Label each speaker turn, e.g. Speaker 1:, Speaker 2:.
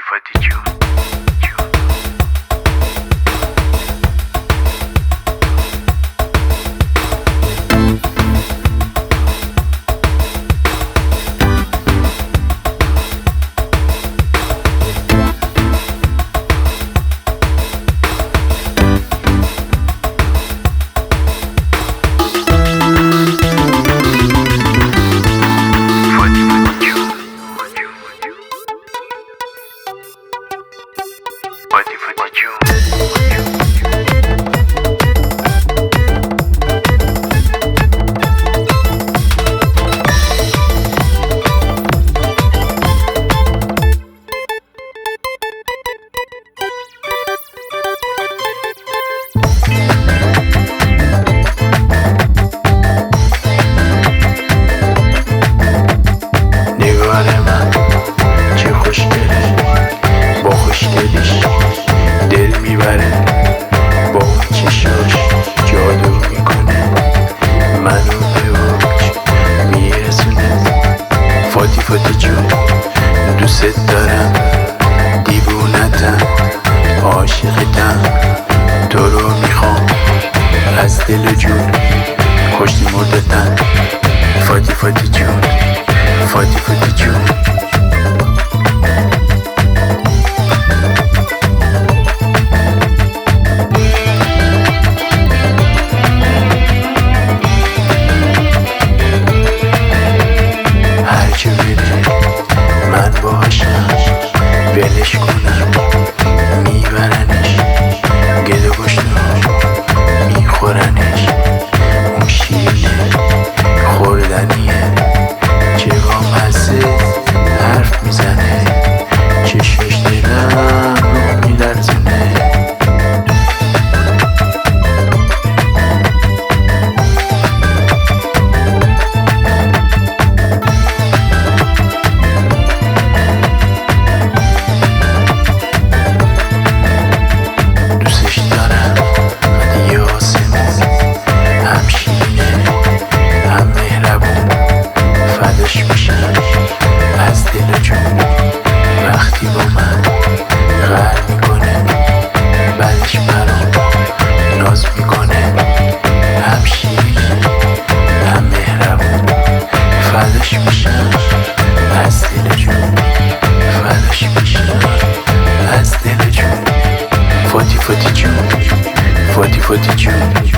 Speaker 1: فاتی جون فاتی جون دوست دارم، دیوونتم، عاشقتم، تو رو میخوام از دل و جون، کشتی مردتم. فاتی جون، فاتی جون. ولش کنم میبرنش، گل و گشنه میخورنش، اون شیرینه خوردنیه، چه بامزه حرف میزنه، چشمش دلم رو میلرزونه. از دل جون وقتی با من غر میکنه، بعدش برام ناز میکنه، هم شیرینه هم مهربون، فداش میشم از دل جون، فداش میشم از دل جون. فاتی جون، فاتی جون.